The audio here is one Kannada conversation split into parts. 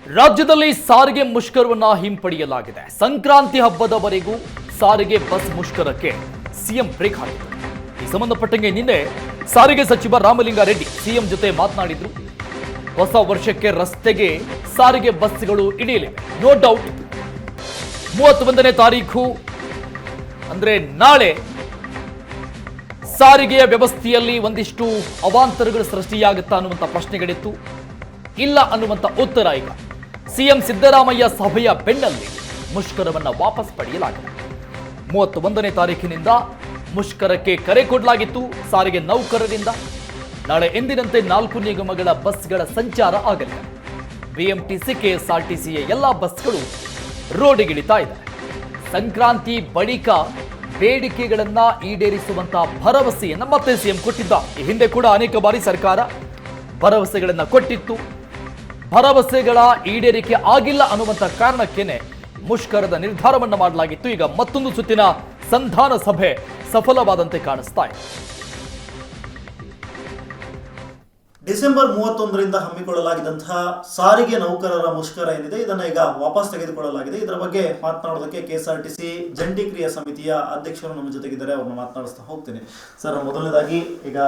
ರಾಜ್ಯದಲ್ಲಿ ಸಾರಿಗೆ ಮುಷ್ಕರವನ್ನ ಹಿಂಪಡೆಯಲಾಗಿದೆ. ಸಂಕ್ರಾಂತಿ ಹಬ್ಬದವರೆಗೂ ಸಾರಿಗೆ ಬಸ್ ಮುಷ್ಕರಕ್ಕೆ ಸಿಎಂ ಬ್ರೇಕ್ ಹಾಕಿದ್ದಾರೆ. ಈ ಸಂಬಂಧಪಟ್ಟಂಗೆ ನಿನ್ನೆ ಸಾರಿಗೆ ಸಚಿವ ರಾಮಲಿಂಗಾರೆಡ್ಡಿ ಸಿಎಂ ಜೊತೆ ಮಾತನಾಡಿದ್ರು. ಹೊಸ ವರ್ಷಕ್ಕೆ ರಸ್ತೆಗೆ ಸಾರಿಗೆ ಬಸ್ಗಳು ಇಳಿಯಲಿವೆ. ನೋ ಡೌಟ್ 31ನೇ ತಾರೀಖು ಅಂದ್ರೆ ನಾಳೆ ಸಾರಿಗೆಯ ವ್ಯವಸ್ಥೆಯಲ್ಲಿ ಒಂದಿಷ್ಟು ಅವಾಂತರಗಳು ಸೃಷ್ಟಿಯಾಗುತ್ತಾ ಅನ್ನುವಂಥ ಪ್ರಶ್ನೆಗಳಿತ್ತು. ಇಲ್ಲ ಅನ್ನುವಂಥ ಉತ್ತರ ಈಗ ಸಿಎಂ ಸಿದ್ದರಾಮಯ್ಯ ಸಭೆಯ ಬೆನ್ನಲ್ಲಿ ಮುಷ್ಕರವನ್ನು ವಾಪಸ್ ಪಡೆಯಲಾಗಿದೆ. 31ನೇ ತಾರೀಕಿನಿಂದ ಮುಷ್ಕರಕ್ಕೆ ಕರೆ ಕೊಡಲಾಗಿತ್ತು ಸಾರಿಗೆ ನೌಕರರಿಂದ. ನಾಳೆ ಎಂದಿನಂತೆ 4 ನಿಗಮಗಳ ಬಸ್ಗಳ ಸಂಚಾರ ಆಗಲಿದೆ. ಬಿಎಂಟಿಸಿ, ಕೆಎಸ್ಆರ್ಟಿಸಿಯ ಎಲ್ಲ ಬಸ್ಗಳು ರೋಡಿಗಿಳಿತಾ ಇದ್ದಾರೆ. ಸಂಕ್ರಾಂತಿ ಬಳಿಕ ಬೇಡಿಕೆಗಳನ್ನ ಈಡೇರಿಸುವಂತಹ ಭರವಸೆಯನ್ನು ಮತ್ತೆ ಸಿಎಂ ಕೊಟ್ಟಿದ್ದ. ಈ ಹಿಂದೆ ಕೂಡ ಅನೇಕ ಬಾರಿ ಸರ್ಕಾರ ಭರವಸೆಗಳನ್ನ ಕೊಟ್ಟಿತ್ತು. ಭರವಸೆಗಳ ಈಡೇರಿಕೆ ಆಗಿಲ್ಲ ಅನ್ನುವಂಥ ಕಾರಣಕ್ಕೇನೆ ಮುಷ್ಕರದ ನಿರ್ಧಾರವನ್ನು ಮಾಡಲಾಗಿತ್ತು. ಈಗ ಮತ್ತೊಂದು ಸುತ್ತಿನ ಸಂಧಾನ ಸಭೆ ಸಫಲವಾದಂತೆ ಕಾಣಿಸ್ತಾ ಇದೆ. ಡಿಸೆಂಬರ್ 31ರಿಂದ ಹಮ್ಮಿಕೊಳ್ಳಲಾಗಿದ್ದಂತಹ ಸಾರಿಗೆ ನೌಕರರ ಮುಷ್ಕರ ಏನಿದೆ ಇದನ್ನ ಈಗ ವಾಪಸ್ ತೆಗೆದುಕೊಳ್ಳಲಾಗಿದೆ. ಇದರ ಬಗ್ಗೆ ಮಾತನಾಡೋದಕ್ಕೆ ಕೆಎಸ್ಆರ್ಟಿಸಿ ಜಂಟಿ ಕ್ರಿಯಾ ಸಮಿತಿಯ ಅಧ್ಯಕ್ಷರು ನಮ್ಮ ಜೊತೆಗಿದ್ದಾರೆ. ಅವ್ರನ್ನ ಮಾತನಾಡಿಸ್ತಾ ಹೋಗ್ತೀನಿ. ಸರ್, ಮೊದಲನೇದಾಗಿ ಈಗ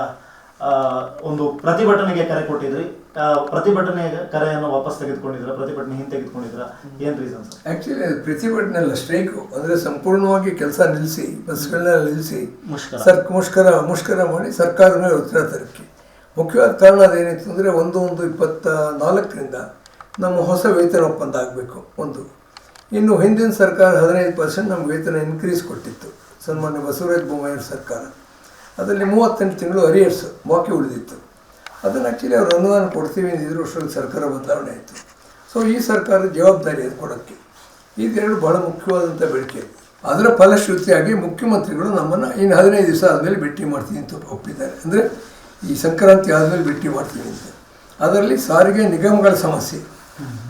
ಒಂದು ಪ್ರತಿಭಟನೆಗೆ ಕರೆ ಕೊಟ್ಟಿದ್ರಿ. ಪ್ರತಿಭಟನೆ ಕರೆಯನ್ನು ವಾಪಸ್ ತೆಗೆದುಕೊಂಡಿದ್ರ, ಪ್ರತಿಭಟನೆ ಹಿಂತೆಗೆದುಕೊಂಡಿದ್ರ, ಏನ್ ರೀಸನ್ ಸರ್? ಆಕ್ಚುಲಿ ಪ್ರತಿಭಟನೆ ಅಲ್ಲ, ಸ್ಟ್ರೈಕು. ಅಂದ್ರೆ ಸಂಪೂರ್ಣವಾಗಿ ಕೆಲಸ ನಿಲ್ಲಿಸಿ, ಬಸ್ಗಳನ್ನ ನಿಲ್ಲಿಸಿ ಮುಷ್ಕರ ಮಾಡಿ ಸರ್ಕಾರದ ಮೇಲೆ ಒತ್ತಡ ತರಕ್ಕೆ ಮುಖ್ಯವಾದ ಕಾರಣ ಅದೇನಿತ್ತು ಅಂದರೆ 1/1/24ರಿಂದ ನಮ್ಮ ಹೊಸ ವೇತನ ಒಪ್ಪಂದ ಆಗಬೇಕು. ಇನ್ನು ಹಿಂದಿನ ಸರ್ಕಾರ 15% ನಮ್ಮ ವೇತನ ಇನ್ಕ್ರೀಸ್ ಕೊಟ್ಟಿತ್ತು, ಸನ್ಮಾನ್ಯ ಬಸವರಾಜ ಬೊಮ್ಮಾಯಿ ಸರ್ಕಾರ. ಅದರಲ್ಲಿ 38 ತಿಂಗಳು ಅರಿಯರ್ಸ್ ಬಾಕಿ ಉಳಿದಿತ್ತು. ಅದನ್ನು ಆ್ಯಕ್ಚುಲಿ ಅವರು ಅನುದಾನ ಕೊಡ್ತೀವಿ ಅಂದಿದ್ರು. ವರ್ಷದಲ್ಲಿ ಸರ್ಕಾರ ಬದಲಾವಣೆ ಆಯಿತು. ಸೊ ಈ ಸರ್ಕಾರದ ಜವಾಬ್ದಾರಿ ಅದು ಕೊಡೋಕ್ಕೆ. ಇದೆರಡು ಬಹಳ ಮುಖ್ಯವಾದಂಥ ಬೇಡಿಕೆ. ಅದರ ಫಲಶ್ರುತಿಯಾಗಿ ಮುಖ್ಯಮಂತ್ರಿಗಳು ನಮ್ಮನ್ನು ಇನ್ನು 15 ದಿವಸ ಆದಮೇಲೆ ಭೇಟಿ ಮಾಡ್ತೀವಿ ಅಂತ ಒಪ್ಪಿದ್ದಾರೆ. ಅಂದರೆ ಈ ಸಂಕ್ರಾಂತಿ ಆದಮೇಲೆ ಭೇಟಿ ಮಾಡ್ತೀವಿ ಅಂತ. ಅದರಲ್ಲಿ ಸಾರಿಗೆ ನಿಗಮಗಳ ಸಮಸ್ಯೆ,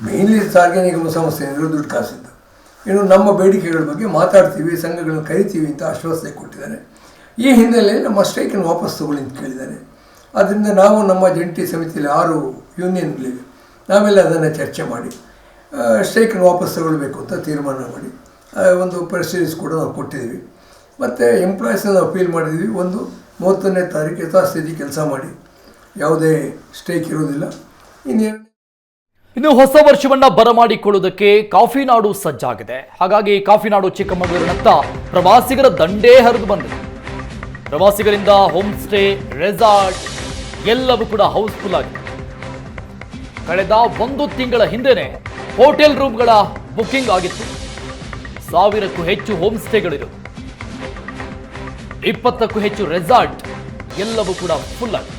ಮೇನ್ಲಿ ಸಾರಿಗೆ ನಿಗಮ ಸಮಸ್ಯೆ ಅಂದರೆ ದುಡ್ಡು ಕಾಸಿದ್ದು. ಇನ್ನು ನಮ್ಮ ಬೇಡಿಕೆಗಳ ಬಗ್ಗೆ ಮಾತಾಡ್ತೀವಿ, ಸಂಘಗಳನ್ನು ಕರಿತೀವಿ ಅಂತ ಆಶ್ವಾಸನೆ ಕೊಟ್ಟಿದ್ದಾರೆ. ಈ ಹಿನ್ನೆಲೆಯಲ್ಲಿ ನಮ್ಮ ಸ್ಟ್ರೈಕನ್ನು ವಾಪಸ್ ತಗೊಳ್ಳಿ ಅಂತ ಕೇಳಿದ್ದಾರೆ. ಆದ್ದರಿಂದ ನಾವು ನಮ್ಮ ಜಂಟಿ ಸಮಿತಿಯಲ್ಲಿ 6 ಯೂನಿಯನ್ಗಳಿವೆ, ನಾವೆಲ್ಲ ಅದನ್ನು ಚರ್ಚೆ ಮಾಡಿ ಸ್ಟ್ರೈಕನ್ನು ವಾಪಸ್ ತಗೊಳ್ಬೇಕು ಅಂತ ತೀರ್ಮಾನ ಮಾಡಿ ಒಂದು ಪ್ರೆಸ್ ರಿಲೀಸ್ ಕೂಡ ನಾವು ಕೊಟ್ಟಿದ್ದೀವಿ. ಮತ್ತು ಎಂಪ್ಲಾಯೀಸನ್ನು ಅಪೀಲ್ ಮಾಡಿದ್ದೀವಿ. 31ನೇ ತಾರೀಕು ಯಥಾಸ್ಥಿತಿ ಕೆಲಸ ಮಾಡಿ, ಯಾವುದೇ ಸ್ಟ್ರೈಕ್ ಇರೋದಿಲ್ಲ. ಇನ್ನು ಹೊಸ ವರ್ಷವನ್ನ ಬರಮಾಡಿಕೊಳ್ಳುವುದಕ್ಕೆ ಕಾಫಿನಾಡು ಸಜ್ಜಾಗಿದೆ. ಹಾಗಾಗಿ ಕಾಫಿನಾಡು ಚಿಕ್ಕಮಗಳೂರಿನತ್ತ ಪ್ರವಾಸಿಗರ ದಂಡೇ ಹರಿದು ಬಂದಿದೆ. ಪ್ರವಾಸಿಗರಿಂದ ಹೋಮ್ ಸ್ಟೇ, ರೆಸಾರ್ಟ್ ಎಲ್ಲವೂ ಕೂಡ ಹೌಸ್ಫುಲ್ ಆಗಿದೆ. ಕಳೆದ 1 ತಿಂಗಳ ಹಿಂದೆನೆ ಹೋಟೆಲ್ ರೂಮ್ಗಳ ಬುಕ್ಕಿಂಗ್ ಆಗಿತ್ತು. 1000ಕ್ಕೂ ಹೆಚ್ಚು ಹೋಮ್ ಸ್ಟೇಗಳಿರು, 20ಕ್ಕೂ ಹೆಚ್ಚು ರೆಸಾರ್ಟ್ ಎಲ್ಲವೂ ಕೂಡ ಫುಲ್ ಆಗಿದೆ.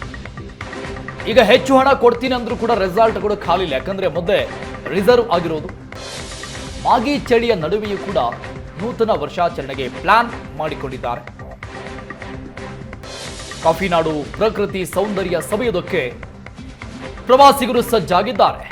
ಈಗ ಹೆಚ್ಚು ಹಣ ಕೊಡ್ತೀನಿ ಅಂದ್ರೂ ಕೂಡ ರೆಸಾರ್ಟ್ಗಳು ಖಾಲಿ ಇಲ್ಲ. ಯಾಕಂದ್ರೆ ಮೊದಲೇ ರಿಸರ್ವ್ ಆಗಿರೋದು. ಮಾಗಿ ಚಳಿಯ ನಡುವೆಯೂ ಕೂಡ ನೂತನ ವರ್ಷಾಚರಣೆಗೆ ಪ್ಲಾನ್ ಮಾಡಿಕೊಂಡಿದ್ದಾರೆ. ಕಾಫಿನಾಡು ಪ್ರಕೃತಿ ಸೌಂದರ್ಯ ಸವಿಯೋದಕ್ಕೆ ಪ್ರವಾಸಿಗರು ಸಜ್ಜಾಗಿದ್ದಾರೆ.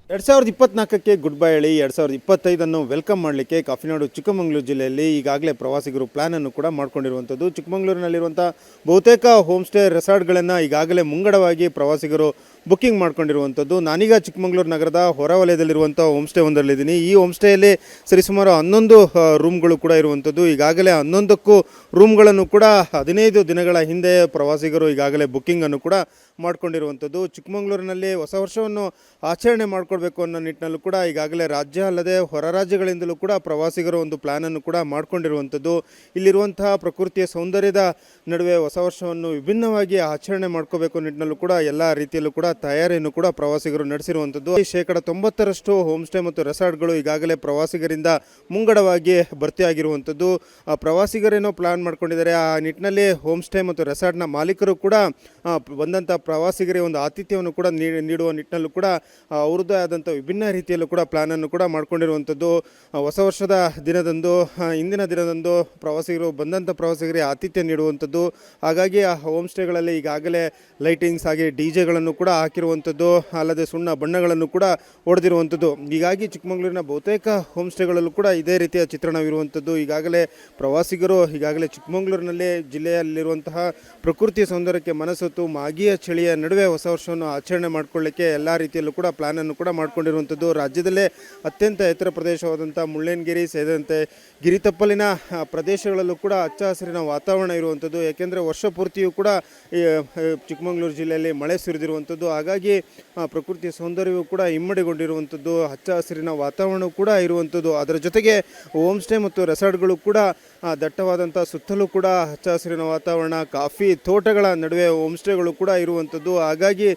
2024ಕ್ಕೆ ಗುಡ್ ಬೈ ಹೇಳಿ 2025 ವೆಲ್ಕಮ್ ಮಾಡಲಿಕ್ಕೆ ಕಾಫಿನಾಡು ಚಿಕ್ಕಮಗಳೂರು ಜಿಲ್ಲೆಯಲ್ಲಿ ಈಗಾಗಲೇ ಪ್ರವಾಸಿಗರು ಪ್ಲಾನನ್ನು ಕೂಡ ಮಾಡ್ಕೊಂಡಿರುವಂಥದ್ದು. ಚಿಕ್ಕಮಗಳೂರಿನಲ್ಲಿರುವಂಥ ಬಹುತೇಕ ಹೋಮ್ ಸ್ಟೇ ರೆಸಾರ್ಟ್ಗಳನ್ನು ಈಗಾಗಲೇ ಮುಂಗಡವಾಗಿ ಪ್ರವಾಸಿಗರು ಬುಕ್ಕಿಂಗ್ ಮಾಡ್ಕೊಂಡಿರುವಂಥದ್ದು. ನಾನೀಗ ಚಿಕ್ಕಮಗಳೂರು ನಗರದ ಹೊರವಲಯದಲ್ಲಿರುವಂಥ ಹೋಮ್ ಸ್ಟೇ ಒಂದರಲ್ಲಿದ್ದೀನಿ. ಈ ಹೋಮ್ ಸ್ಟೇಯಲ್ಲಿ ಸರಿಸುಮಾರು 11 ರೂಮ್ಗಳು ಕೂಡ ಇರುವಂಥದ್ದು. ಈಗಾಗಲೇ 11ಕ್ಕೂ ರೂಮ್ಗಳನ್ನು ಕೂಡ 15 ದಿನಗಳ ಹಿಂದೆ ಪ್ರವಾಸಿಗರು ಈಗಾಗಲೇ ಬುಕ್ಕಿಂಗನ್ನು ಕೂಡ ಮಾಡ್ಕೊಂಡಿರುವಂಥದ್ದು. ಚಿಕ್ಕಮಗಳೂರಿನಲ್ಲಿ ಹೊಸ ವರ್ಷವನ್ನು ಆಚರಣೆ ಮಾಡಿಕೊಡ್ಬೇಕು ಅನ್ನೋ ನಿಟ್ಟಿನಲ್ಲೂ ಕೂಡ ಈಗಾಗಲೇ ರಾಜ್ಯ ಅಲ್ಲದೆ ಹೊರ ರಾಜ್ಯಗಳಿಂದಲೂ ಕೂಡ ಪ್ರವಾಸಿಗರು ಒಂದು ಪ್ಲ್ಯಾನನ್ನು ಕೂಡ ಮಾಡ್ಕೊಂಡಿರುವಂಥದ್ದು. ಇಲ್ಲಿರುವಂತಹ ಪ್ರಕೃತಿಯ ಸೌಂದರ್ಯದ ನಡುವೆ ಹೊಸ ವರ್ಷವನ್ನು ವಿಭಿನ್ನವಾಗಿ ಆಚರಣೆ ಮಾಡ್ಕೋಬೇಕು ನಿಟ್ಟಿನಲ್ಲೂ ಕೂಡ ಎಲ್ಲ ರೀತಿಯಲ್ಲೂ ಕೂಡ ತಯಾರಿಯನ್ನು ಕೂಡ ಪ್ರವಾಸಿಗರು ನಡೆಸಿರುವಂಥದ್ದು. 90% ಹೋಮ್ ಸ್ಟೇ ಮತ್ತು ರೆಸಾರ್ಟ್ಗಳು ಈಗಾಗಲೇ ಪ್ರವಾಸಿಗರಿಂದ ಮುಂಗಡವಾಗಿ ಭರ್ತಿಯಾಗಿರುವಂಥದ್ದು. ಪ್ರವಾಸಿಗರೇನೋ ಪ್ಲಾನ್ ಮಾಡ್ಕೊಂಡಿದ್ದಾರೆ. ಆ ನಿಟ್ಟಿನಲ್ಲಿ ಹೋಮ್ ಸ್ಟೇ ಮತ್ತು ರೆಸಾರ್ಟ್ನ ಮಾಲೀಕರು ಕೂಡ ಬಂದಂಥ ಪ್ರವಾಸಿಗರಿಗೆ ಒಂದು ಆತಿಥ್ಯವನ್ನು ಕೂಡ ನೀಡುವ ನಿಟ್ಟಿನಲ್ಲೂ ಕೂಡ ಅವ್ರದ್ದೇ ಆದಂಥ ವಿಭಿನ್ನ ರೀತಿಯಲ್ಲೂ ಕೂಡ ಪ್ಲಾನನ್ನು ಕೂಡ ಮಾಡ್ಕೊಂಡಿರುವಂಥದ್ದು. ಹೊಸ ವರ್ಷದ ದಿನದಂದು, ಇಂದಿನ ದಿನದಂದು ಬಂದಂಥ ಪ್ರವಾಸಿಗರಿಗೆ ಆತಿಥ್ಯ ನೀಡುವಂಥದ್ದು. ಹಾಗಾಗಿ ಆ ಹೋಮ್ ಸ್ಟೇಗಳಲ್ಲಿ ಈಗಾಗಲೇ ಲೈಟಿಂಗ್ಸ್ ಹಾಗೆ ಡಿ ಜೆಗಳನ್ನು ಕೂಡ ಹಾಕಿರುವಂಥದ್ದು, ಅಲ್ಲದೆ ಸುಣ್ಣ ಬಣ್ಣಗಳನ್ನು ಕೂಡ ಹೊಡೆದಿರುವಂಥದ್ದು. ಹೀಗಾಗಿ ಚಿಕ್ಕಮಗಳೂರಿನ ಬಹುತೇಕ ಹೋಮ್ ಸ್ಟೇಗಳಲ್ಲೂ ಕೂಡ ಇದೇ ರೀತಿಯ ಚಿತ್ರಣವಿರುವಂಥದ್ದು. ಈಗಾಗಲೇ ಪ್ರವಾಸಿಗರು ಚಿಕ್ಕಮಗಳೂರಿನಲ್ಲಿ ಜಿಲ್ಲೆಯಲ್ಲಿರುವಂತಹ ಪ್ರಕೃತಿ ಸೌಂದರ್ಯಕ್ಕೆ ಮನಸೊತ್ತು ಮಾಗಿಯ ಚಳಿಯ ನಡುವೆ ಹೊಸ ವರ್ಷವನ್ನು ಆಚರಣೆ ಮಾಡಿಕೊಳ್ಳಿಕ್ಕೆ ಎಲ್ಲ ರೀತಿಯಲ್ಲೂ ಕೂಡ ಪ್ಲಾನನ್ನು ಕೂಡ ಮಾಡಿಕೊಂಡಿರುವಂಥದ್ದು. ರಾಜ್ಯದಲ್ಲೇ ಅತ್ಯಂತ ಎತ್ತರ ಪ್ರದೇಶವಾದಂಥ ಮುಳ್ಳಯ್ಯನಗಿರಿ ಸೇರಿದಂತೆ ಗಿರಿತಪ್ಪಲಿನ ಪ್ರದೇಶಗಳಲ್ಲೂ ಕೂಡ ಹಚ್ಚ ಹಸಿರಿನ ವಾತಾವರಣ ಇರುವಂಥದ್ದು. ಏಕೆಂದರೆ ವರ್ಷ ಪೂರ್ತಿಯೂ ಕೂಡ ಚಿಕ್ಕಮಗಳೂರು ಜಿಲ್ಲೆಯಲ್ಲಿ ಮಳೆ ಸುರಿದಿರುವಂಥದ್ದು. ಹಾಗಾಗಿ ಪ್ರಕೃತಿಯ ಸೌಂದರ್ಯವೂ ಕೂಡ ಇಮ್ಮಡಿಗೊಂಡಿರುವಂಥದ್ದು, ಹಚ್ಚ ಹಸಿರಿನ ವಾತಾವರಣವೂ ಕೂಡ ಇರುವಂಥದ್ದು. ಅದರ ಜೊತೆಗೆ ಹೋಮ್ ಸ್ಟೇ ಮತ್ತು ರೆಸಾರ್ಟ್ಗಳು ಕೂಡ ದಟ್ಟವಾದಂಥ ಸುತ್ತಲೂ ಕೂಡ ಹಚ್ಚ ಹಸಿರಿನ ವಾತಾವರಣ, ಕಾಫಿ ತೋಟಗಳ ನಡುವೆ ಹೋಮ್ ಸ್ಟೇಗಳು ಕೂಡ ಇರುವಂಥದ್ದು. ಹಾಗಾಗಿ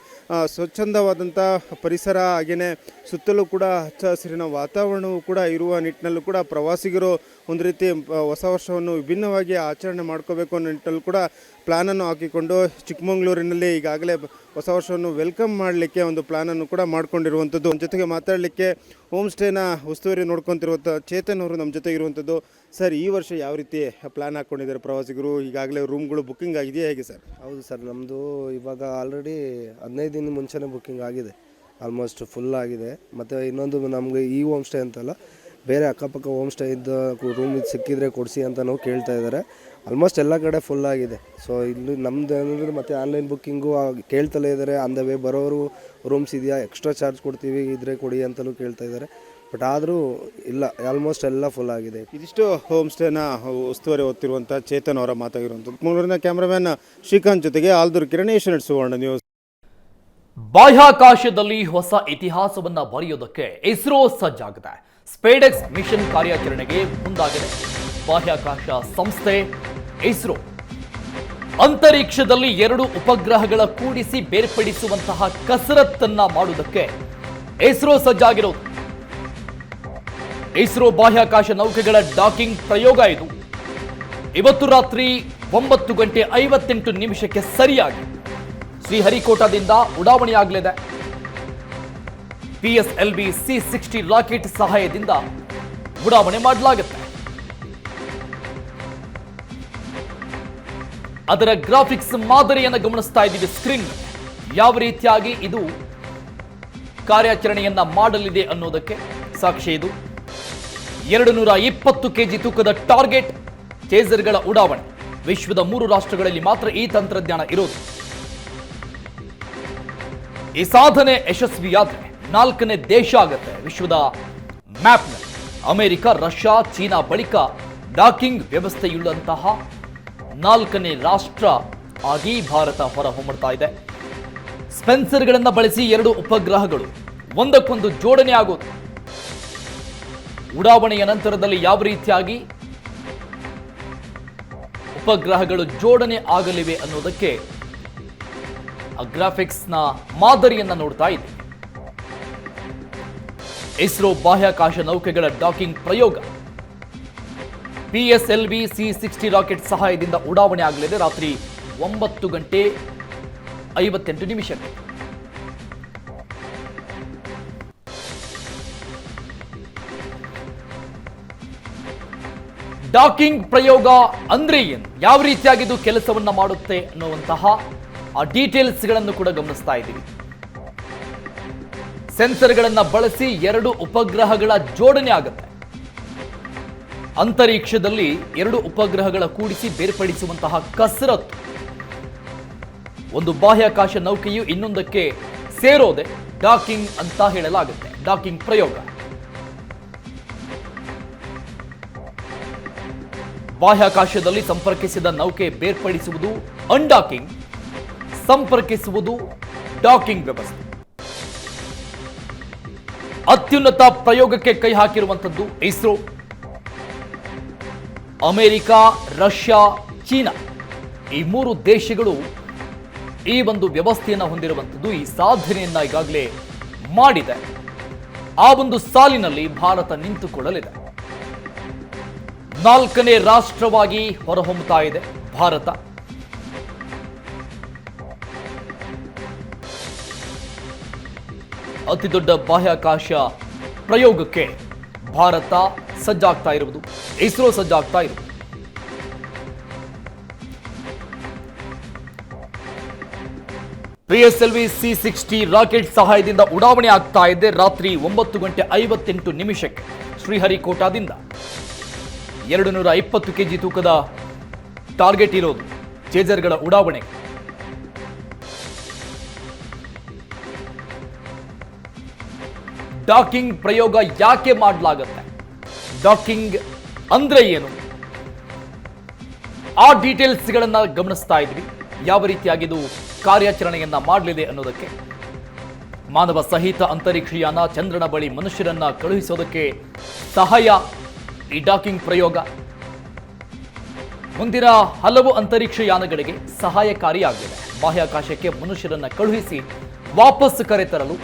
ಸ್ವಚ್ಛಂದವಾದಂಥ ಪರಿಸರ, ಹಾಗೆಯೇ ಸುತ್ತಲೂ ಕೂಡ ಹಚ್ಚ ಹಸಿರಿನ ವಾತಾವರಣವೂ ಕೂಡ ಇರುವ ನಿಟ್ಟಿನಲ್ಲೂ ಕೂಡ ಪ್ರವಾಸಿಗರು ಒಂದು ರೀತಿ ಹೊಸ ವರ್ಷವನ್ನು ವಿಭಿನ್ನವಾಗಿ ಆಚರಣೆ ಮಾಡ್ಕೋಬೇಕು ಅನ್ನೋ ನಿಟ್ಟಿನಲ್ಲಿ ಕೂಡ ಪ್ಲಾನನ್ನು ಹಾಕಿಕೊಂಡು ಚಿಕ್ಕಮಗಳೂರಿನಲ್ಲಿ ಈಗಾಗಲೇ ಹೊಸ ವರ್ಷವನ್ನು ವೆಲ್ಕಮ್ ಮಾಡಲಿಕ್ಕೆ ಒಂದು ಪ್ಲಾನನ್ನು ಕೂಡ ಮಾಡ್ಕೊಂಡಿರುವಂಥದ್ದು. ಜೊತೆಗೆ ಮಾತಾಡಲಿಕ್ಕೆ ಹೋಮ್ ಸ್ಟೇನ ಉಸ್ತುವಾರಿ ನೋಡ್ಕೊತಿರುವಂಥ ಚೇತನ್ ಅವರು ನಮ್ಮ ಜೊತೆ ಇರುವಂಥದ್ದು. ಸರ್, ಈ ವರ್ಷ ಯಾವ ರೀತಿ ಪ್ಲಾನ್ ಹಾಕ್ಕೊಂಡಿದ್ದಾರೆ ಪ್ರವಾಸಿಗರು? ಈಗಾಗಲೇ ರೂಮ್ಗಳು ಬುಕ್ಕಿಂಗ್ ಆಗಿದೆಯಾ, ಹೇಗೆ ಸರ್? ಹೌದು ಸರ್, ನಮ್ಮದು ಇವಾಗ ಆಲ್ರೆಡಿ 15 ದಿನ ಮುಂಚೆನೇ ಬುಕ್ಕಿಂಗ್ ಆಗಿದೆ, ಆಲ್ಮೋಸ್ಟ್ ಫುಲ್ ಆಗಿದೆ. ಮತ್ತು ಇನ್ನೊಂದು ನಮಗೆ ಈ ಹೋಮ್ ಸ್ಟೇ ಅಂತಲ್ಲ, ಬೇರೆ ಅಕ್ಕಪಕ್ಕ ಹೋಮ್ ಸ್ಟೇ ಇದ್ದ ರೂಮ್ ಇದು ಸಿಕ್ಕಿದ್ರೆ ಕೊಡಿಸಿ ಅಂತ ನಾವು ಕೇಳ್ತಾ ಇದ್ದಾರೆ. ಆಲ್ಮೋಸ್ಟ್ ಎಲ್ಲ ಕಡೆ ಫುಲ್ ಆಗಿದೆ. ಸೊ ಇಲ್ಲಿ ನಮ್ಮದು ಏನಂದರೆ ಮತ್ತು ಆನ್ಲೈನ್ ಬುಕ್ಕಿಂಗು ಕೇಳ್ತಲೇ ಇದ್ದಾರೆ. ಆನ್ ದ ವೇ ಬರೋರು ರೂಮ್ಸ್ ಇದೆಯಾ, ಎಕ್ಸ್ಟ್ರಾ ಚಾರ್ಜ್ ಕೊಡ್ತೀವಿ ಇದ್ರೆ ಕೊಡಿ ಅಂತಲೂ ಕೇಳ್ತಾ ಇದ್ದಾರೆ. ಬಟ್ ಆದರೂ ಇಲ್ಲ, ಆಲ್ಮೋಸ್ಟ್ ಎಲ್ಲ ಫುಲ್ ಆಗಿದೆ. ಇದಿಷ್ಟು ಹೋಮ್ ಸ್ಟೇನ ಉಸ್ತುವಾರಿ ಹೊತ್ತಿರುವಂಥ ಚೇತನ್ ಅವರ ಮಾತಾಗಿರುವಂಥದ್ದು. ಮಂಗಳೂರಿನ ಕ್ಯಾಮ್ರಾಮ್ಯಾನ್ ಶ್ರೀಕಾಂತ್ ಜೊತೆಗೆ ಆಲ್ದೂರು ಕಿರಣ್, ಏಷ್ಯಾನೆಟ್ ಸುವರ್ಣ ನ್ಯೂಸ್. ಬಾಹ್ಯಾಕಾಶದಲ್ಲಿ ಹೊಸ ಇತಿಹಾಸವನ್ನ ಬರೆಯೋದಕ್ಕೆ ಇಸ್ರೋ ಸಜ್ಜಾಗಿದೆ. ಸ್ಪೇಡೆಕ್ಸ್ ಮಿಷನ್ ಕಾರ್ಯಾಚರಣೆಗೆ ಮುಂದಾಗಿದೆ ಬಾಹ್ಯಾಕಾಶ ಸಂಸ್ಥೆ ಇಸ್ರೋ. ಅಂತರಿಕ್ಷದಲ್ಲಿ 2 ಉಪಗ್ರಹಗಳ ಕೂಡಿಸಿ ಬೇರ್ಪಡಿಸುವಂತಹ ಕಸರತ್ತನ್ನ ಮಾಡುವುದಕ್ಕೆ ಇಸ್ರೋ ಸಜ್ಜಾಗಿರೋದು. ಇಸ್ರೋ ಬಾಹ್ಯಾಕಾಶ ನೌಕೆಗಳ ಡಾಕಿಂಗ್ ಪ್ರಯೋಗ ಇದು. ಇವತ್ತು ರಾತ್ರಿ 9:58 ಸರಿಯಾಗಿ ಶ್ರೀಹರಿಕೋಟಾದಿಂದ ಉಡಾವಣೆಯಾಗಲಿದೆ. PSLV C-60 ರಾಕೆಟ್ ಸಹಾಯದಿಂದ ಉಡಾವಣೆ ಮಾಡಲಾಗುತ್ತೆ. ಅದರ ಗ್ರಾಫಿಕ್ಸ್ ಮಾದರಿಯನ್ನು ಗಮನಿಸ್ತಾ ಇದ್ದೀವಿ ಸ್ಕ್ರೀನ್. ಯಾವ ರೀತಿಯಾಗಿ ಇದು ಕಾರ್ಯಾಚರಣೆಯನ್ನ ಮಾಡಲಿದೆ ಅನ್ನೋದಕ್ಕೆ ಸಾಕ್ಷಿ ಇದು. 220 kg ತೂಕದ ಟಾರ್ಗೆಟ್ ಚೇಸರ್ಗಳ ಉಡಾವಣೆ. ವಿಶ್ವದ 3 ರಾಷ್ಟ್ರಗಳಲ್ಲಿ ಮಾತ್ರ ಈ ತಂತ್ರಜ್ಞಾನ ಇರೋದು. ಈ ಸಾಧನೆ ಯಶಸ್ವಿಯಾದರೆ 4ನೇ ದೇಶ ಆಗುತ್ತೆ ವಿಶ್ವದ ಮ್ಯಾಪ್ನಲ್ಲಿ. ಅಮೆರಿಕ, ರಷ್ಯಾ, ಚೀನಾ ಬಳಿಕ ಡಾಕಿಂಗ್ ವ್ಯವಸ್ಥೆಯುಳ್ಳಂತಹ 4ನೇ ರಾಷ್ಟ್ರ ಆಗಿ ಭಾರತ ಹೊರಹೊಮ್ಮುತ್ತಾ ಇದೆ. ಸ್ಪೆನ್ಸರ್ಗಳನ್ನು ಬಳಸಿ 2 ಉಪಗ್ರಹಗಳು ಒಂದಕ್ಕೊಂದು ಜೋಡಣೆ ಆಗೋದು. ಉಡಾವಣೆಯ ನಂತರದಲ್ಲಿ ಯಾವ ರೀತಿಯಾಗಿ ಉಪಗ್ರಹಗಳು ಜೋಡಣೆ ಆಗಲಿವೆ ಅನ್ನೋದಕ್ಕೆ ಆ ಗ್ರಾಫಿಕ್ಸ್ನ ಮಾದರಿಯನ್ನ ನೋಡ್ತಾ ಇದೆ. ಇಸ್ರೋ ಬಾಹ್ಯಾಕಾಶ ನೌಕೆಗಳ ಡಾಕಿಂಗ್ ಪ್ರಯೋಗ PSLV C-60 ರಾಕೆಟ್ ಸಹಾಯದಿಂದ ಉಡಾವಣೆ ಆಗಲಿದೆ ರಾತ್ರಿ 9:58. ಡಾಕಿಂಗ್ ಪ್ರಯೋಗ ಅಂದ್ರೆ ಏನು, ಯಾವ ರೀತಿಯಾಗಿ ಇದು ಕೆಲಸವನ್ನ ಮಾಡುತ್ತೆ ಅನ್ನುವಂತಹ ಆ ಡೀಟೇಲ್ಸ್ಗಳನ್ನು ಕೂಡ ಗಮನಿಸ್ತಾ ಇದ್ದೀವಿ. ಸೆನ್ಸರ್ಗಳನ್ನ ಬಳಸಿ 2 ಉಪಗ್ರಹಗಳ ಜೋಡಣೆ ಆಗುತ್ತೆ. ಅಂತರಿಕ್ಷದಲ್ಲಿ 2 ಉಪಗ್ರಹಗಳ ಕೂಡಿಸಿ ಬೇರ್ಪಡಿಸುವಂತಹ ಕಸರತ್ತು. ಒಂದು ಬಾಹ್ಯಾಕಾಶ ನೌಕೆಯು ಇನ್ನೊಂದಕ್ಕೆ ಸೇರೋದೆ ಡಾಕಿಂಗ್ ಅಂತ ಹೇಳಲಾಗುತ್ತೆ. ಡಾಕಿಂಗ್ ಪ್ರಯೋಗ. ಬಾಹ್ಯಾಕಾಶದಲ್ಲಿ ಸಂಪರ್ಕಿಸಿದ ನೌಕೆ ಬೇರ್ಪಡಿಸುವುದು ಅನ್ಡಾಕಿಂಗ್, ಸಂಪರ್ಕಿಸುವುದು ಡಾಕಿಂಗ್ ವ್ಯವಸ್ಥೆ. ಅತ್ಯುನ್ನತ ಪ್ರಯೋಗಕ್ಕೆ ಕೈ ಹಾಕಿರುವಂಥದ್ದು ಇಸ್ರೋ. ಅಮೆರಿಕ, ರಷ್ಯಾ, ಚೀನಾ ಈ 3 ದೇಶಗಳು ಈ ಒಂದು ವ್ಯವಸ್ಥೆಯನ್ನು ಹೊಂದಿರುವಂಥದ್ದು. ಈ ಸಾಧನೆಯನ್ನ ಈಗಾಗಲೇ ಮಾಡಿದೆ. ಆ ಒಂದು ಸಾಲಿನಲ್ಲಿ ಭಾರತ ನಿಂತುಕೊಳ್ಳಲಿದೆ. 4ನೇ ರಾಷ್ಟ್ರವಾಗಿ ಹೊರಹೊಮ್ಮುತ್ತಾ ಇದೆ ಭಾರತ. ಅತಿ ದೊಡ್ಡ ಬಾಹ್ಯಾಕಾಶ ಪ್ರಯೋಗಕ್ಕೆ ಭಾರತ ಸಜ್ಜಾಗ್ತಾ ಇರುವುದು, ಇಸ್ರೋ ಸಜ್ಜಾಗ್ತಾ ಇರುವುದು. PSLV C-60 ರಾಕೆಟ್ ಸಹಾಯದಿಂದ ಉಡಾವಣೆ ಆಗ್ತಾ ಇದೆ. ರಾತ್ರಿ 9:58 ಶ್ರೀಹರಿಕೋಟಾದಿಂದ 220 kg ತೂಕದ ಟಾರ್ಗೆಟ್ ಇರೋದು ಚೇಜರ್ಗಳ ಉಡಾವಣೆ. ಡಾಕಿಂಗ್ ಪ್ರಯೋಗ ಯಾಕೆ ಮಾಡಲಾಗುತ್ತೆ, ಡಾಕಿಂಗ್ ಅಂದ್ರೆ ಏನು, ಆ ಡೀಟೇಲ್ಸ್ಗಳನ್ನ ಗಮನಿಸ್ತಾ ಇದ್ವಿ. ಯಾವ ರೀತಿಯಾಗಿ ಇದು ಕಾರ್ಯಾಚರಣೆಯನ್ನ ಮಾಡಲಿದೆ ಅನ್ನೋದಕ್ಕೆ. ಮಾನವ ಸಹಿತ ಅಂತರಿಕ್ಷಯಾನ ಚಂದ್ರನ ಬಳಿ ಮನುಷ್ಯರನ್ನ ಕಳುಹಿಸೋದಕ್ಕೆ ಸಹಾಯ ಈ ಡಾಕಿಂಗ್ ಪ್ರಯೋಗ. ಮುಂದಿನ ಹಲವು ಅಂತರಿಕ್ಷಯಾನಗಳಿಗೆ ಸಹಾಯಕಾರಿಯಾಗಿದೆ. ಬಾಹ್ಯಾಕಾಶಕ್ಕೆ ಮನುಷ್ಯರನ್ನ ಕಳುಹಿಸಿ ವಾಪಸ್ ಕರೆತರಲು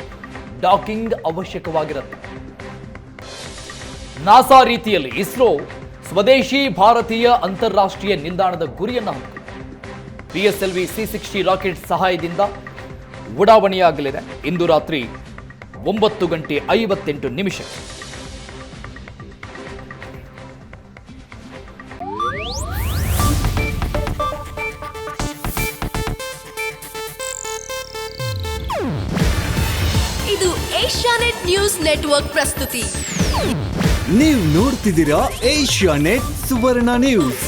ಡಾಕಿಂಗ್ ಅವಶ್ಯಕವಾಗಿರುತ್ತೆ. ನಾಸಾ ರೀತಿಯಲ್ಲಿ ಇಸ್ರೋ ಸ್ವದೇಶಿ ಭಾರತೀಯ ಅಂತಾರಾಷ್ಟ್ರೀಯ ನಿಲ್ದಾಣದ ಗುರಿಯನ್ನು ಹೊಂದಿದೆ. PSLV C-60 ರಾಕೆಟ್ ಸಹಾಯದಿಂದ ಉಡಾವಣೆಯಾಗಲಿದೆ. ಇಂದು ರಾತ್ರಿ 9:58. ಇದು ಏಷ್ಯಾನೆಟ್ ನ್ಯೂಸ್ ನೆಟ್ವರ್ಕ್ ಪ್ರಸ್ತುತಿ. ನೀವು ನೋಡ್ತಿದ್ದೀರಾ ಏಷ್ಯಾನೆಟ್ ಸುವರ್ಣ ನ್ಯೂಸ್.